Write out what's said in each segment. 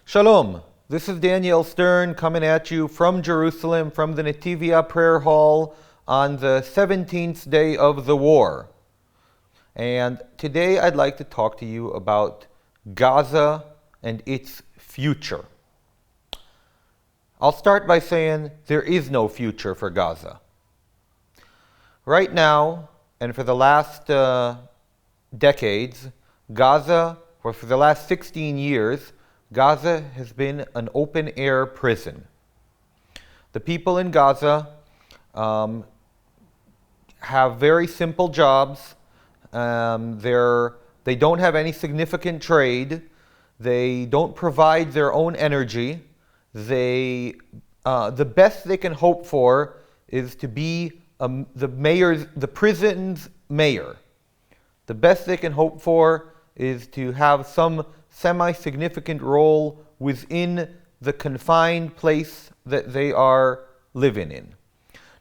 Shalom, this is Daniel Stern coming at you from Jerusalem, from the Netivia Prayer Hall on the 17th day of the war. And today I'd like to talk to you about Gaza and its future. I'll start by saying there is no future for Gaza. Right now, and for the last decades, Gaza, or for the last 16 years, Gaza has been an open-air prison. The people in Gaza have very simple jobs. They don't have any significant trade. They don't provide their own energy. The best they can hope for is to be the prison's mayor. The best they can hope for is to have some semi-significant role within the confined place that they are living in.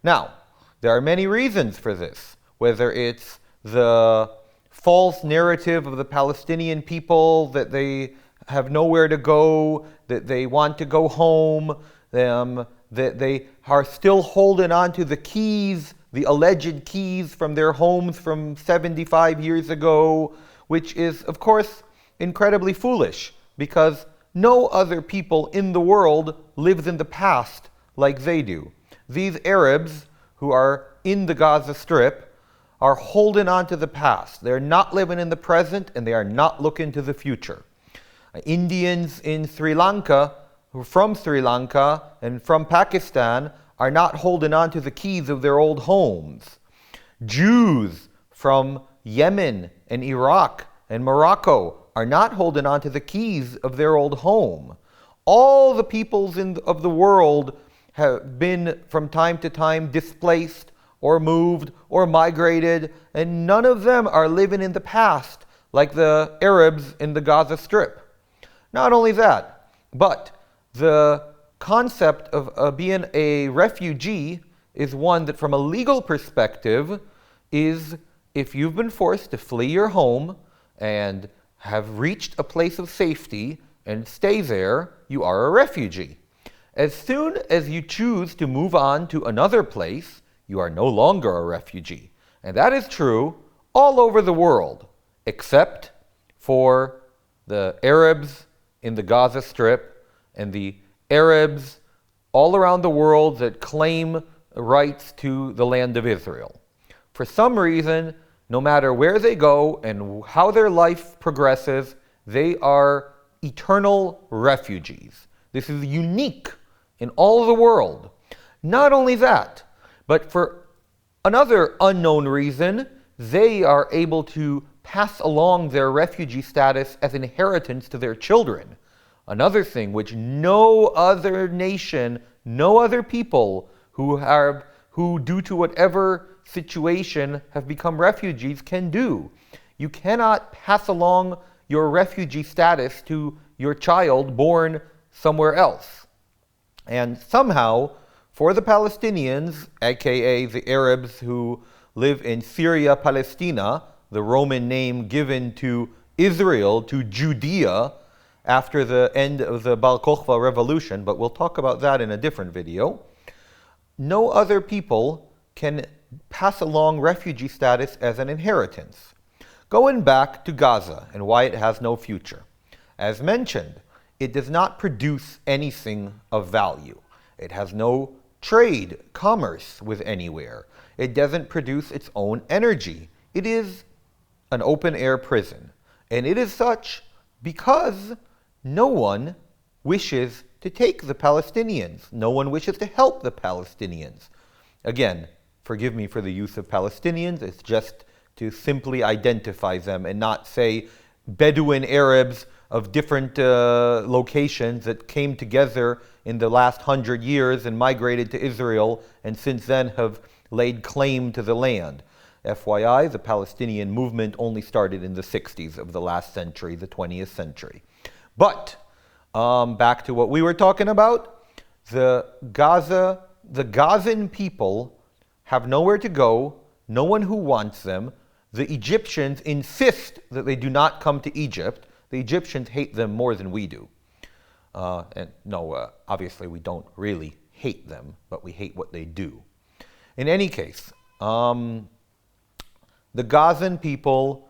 Now, there are many reasons for this, whether it's the false narrative of the Palestinian people that they have nowhere to go, that they want to go home, that they are still holding on to the keys, the alleged keys from their homes from 75 years ago, which is, of course, incredibly foolish, because no other people in the world lives in the past like they do. These Arabs who are in the Gaza Strip are holding on to the past. They're not living in the present, and they are not looking to the future. Indians in Sri Lanka, who are from Sri Lanka and from Pakistan, are not holding on to the keys of their old homes. Jews from Yemen and Iraq and Morocco are not holding on to the keys of their old home. All the peoples of the world have been from time to time displaced or moved or migrated, and none of them are living in the past like the Arabs in the Gaza Strip. Not only that, but the concept of being a refugee is one that, from a legal perspective, is if you've been forced to flee your home and have reached a place of safety and stay there, you are a refugee. As soon as you choose to move on to another place, you are no longer a refugee. And that is true all over the world, except for the Arabs in the Gaza Strip and the Arabs all around the world that claim rights to the land of Israel. For some reason, no matter where they go and how their life progresses, they are eternal refugees. This is unique in all of the world. Not only that, but for another unknown reason, they are able to pass along their refugee status as inheritance to their children. Another thing which no other nation, no other people who due to whatever situation have become refugees can do. You cannot pass along your refugee status to your child born somewhere else. And somehow, for the Palestinians, aka the Arabs who live in Syria, Palestina, the Roman name given to Israel, to Judea, after the end of the Bar Kokhba revolution, but we'll talk about that in a different video, no other people can pass along refugee status as an inheritance. Going back to Gaza and why it has no future. As mentioned, it does not produce anything of value. It has no trade, commerce with anywhere. It doesn't produce its own energy. It is an open-air prison. And it is such because no one wishes to take the Palestinians. No one wishes to help the Palestinians. Again, forgive me for the use of Palestinians. It's just to simply identify them and not say Bedouin Arabs of different locations that came together in the last 100 years and migrated to Israel and since then have laid claim to the land. FYI, the Palestinian movement only started in the 60s of the last century, the 20th century. But back to what we were talking about, the Gazan people have nowhere to go, no one who wants them. The Egyptians insist that they do not come to Egypt. The Egyptians hate them more than we do. Obviously we don't really hate them, but we hate what they do. In any case, the Gazan people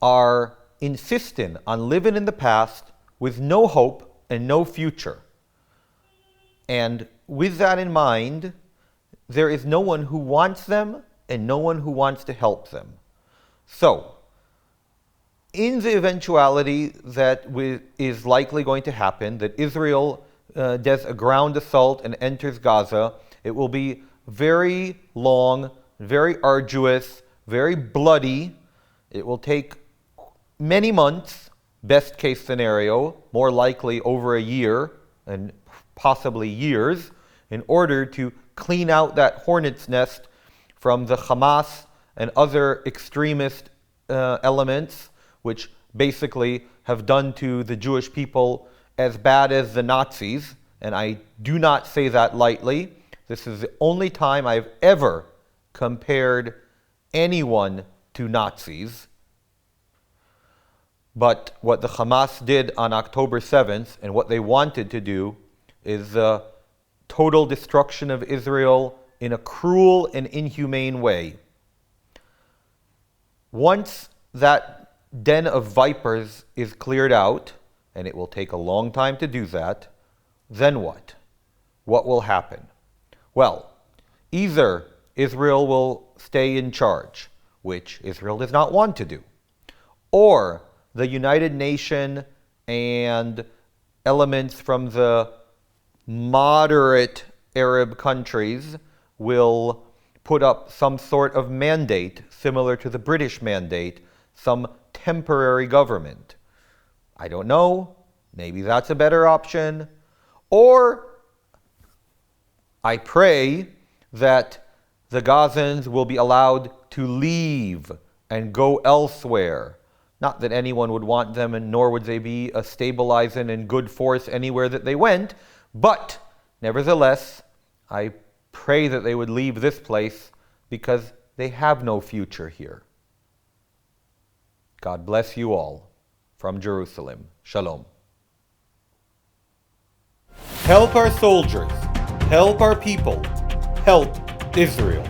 are insisting on living in the past with no hope and no future. And with that in mind, there is no one who wants them and no one who wants to help them. So, in the eventuality that is likely going to happen, that Israel does a ground assault and enters Gaza, it will be very long, very arduous, very bloody. It will take many months, best case scenario, more likely over a year and possibly years, in order to clean out that hornet's nest from the Hamas and other extremist elements, which basically have done to the Jewish people as bad as the Nazis. And I do not say that lightly. This is the only time I've ever compared anyone to Nazis. But what the Hamas did on October 7th and what they wanted to do is the total destruction of Israel in a cruel and inhumane way. Once that den of vipers is cleared out, and it will take a long time to do that, then what? What will happen? Well, either Israel will stay in charge, which Israel does not want to do, or the United Nations and elements from the moderate Arab countries will put up some sort of mandate similar to the British mandate, some temporary government. I don't know, maybe that's a better option. Or I pray that the Gazans will be allowed to leave and go elsewhere. Not that anyone would want them, and nor would they be a stabilizing and good force anywhere that they went, but nevertheless, I pray that they would leave this place because they have no future here. God bless you all. From Jerusalem, Shalom. Help our soldiers. Help our people. Help Israel.